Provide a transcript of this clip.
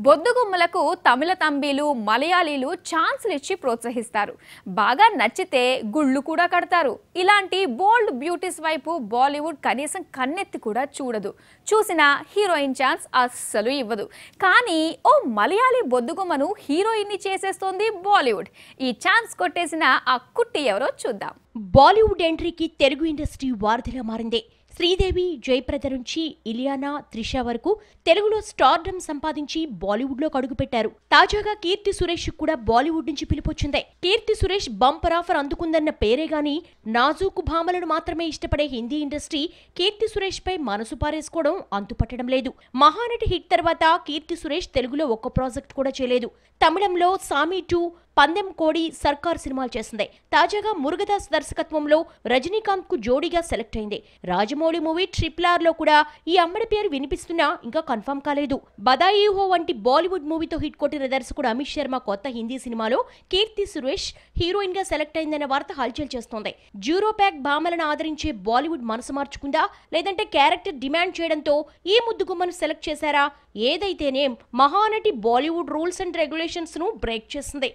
బొద్దుగుమ్మలకు తమిళ తంబీలు మలయాళీలు ఛాన్స్లు ఇచ్చి ప్రోత్సహిస్తారు. బాగా నచ్చితే గుళ్ళు కూడా కడతారు. ఇలాంటి బోల్డ్ బ్యూటీస్ వైపు బాలీవుడ్ కనీసం కన్నెత్తి కూడా చూడదు. చూసినా హీరోయిన్ ఛాన్స్ అస్సలు ఇవ్వదు. కానీ ఓ మలయాళీ బొద్దుగుమ్మను హీరోయిన్ని చేసేస్తోంది బాలీవుడ్. ఈ ఛాన్స్ కొట్టేసిన ఆ కుట్టి ఎవరో చూద్దాం. బాలీవుడ్ ఎంట్రీకి తెలుగు ఇండస్ట్రీ వారధిలా మారింది. శ్రీదేవి, జయప్రద నుంచి ఇలియానా, త్రిష వరకు తెలుగులో స్టార్డమ్ సంపాదించి బాలీవుడ్ లో అడుగుపెట్టారు. తాజాగా కీర్తి సురేష్ కూడా బాలీవుడ్ నుంచి పిలుపొచ్చింది. కీర్తి సురేష్ బంపర్ ఆఫర్ అందుకుందన్న పేరే గాని నాజూకు భామలను మాత్రమే ఇష్టపడే హిందీ ఇండస్ట్రీ కీర్తి సురేష్ పై మనసు పారేసుకోవడం అంతుపట్టడం లేదు. మహానటి హిట్ తర్వాత కీర్తి సురేష్ తెలుగులో ఒక్క ప్రాజెక్ట్ కూడా చేయలేదు. తమిళంలో సామి 2, పందెం కోడి, సర్కార్ సినిమాలు చేసింది. తాజాగా మురుగదాస్ దర్శకత్వంలో రజనీకాంత్ కు జోడీగా సెలెక్ట్ అయింది. రాజమౌళి మూవీ RRR లో కూడా ఈ అమ్మడి పేరు వినిపిస్తున్నా ఇంకా కన్ఫర్మ్ కాలేదు. బదాయి హో వంటి బాలీవుడ్ మూవీతో హిట్ కొట్టిన దర్శకుడు అమిత్ శర్మ కొత్త హిందీ సినిమాలో కీర్తి సురేష్ హీరోయిన్ గా సెలెక్ట్ అయిందన్న వార్త హల్చల్ చేస్తోంది. జ్యూరోప్యాక్ భామలను ఆదరించే బాలీవుడ్ మనసు మార్చుకుందా, లేదంటే క్యారెక్టర్ డిమాండ్ చేయడంతో ఈ ముద్దుగుమ్మను సెలెక్ట్ చేశారా? ఏదైతేనే Mahanati Bollywood rules and regulations ను బ్రేక్ చేసింది.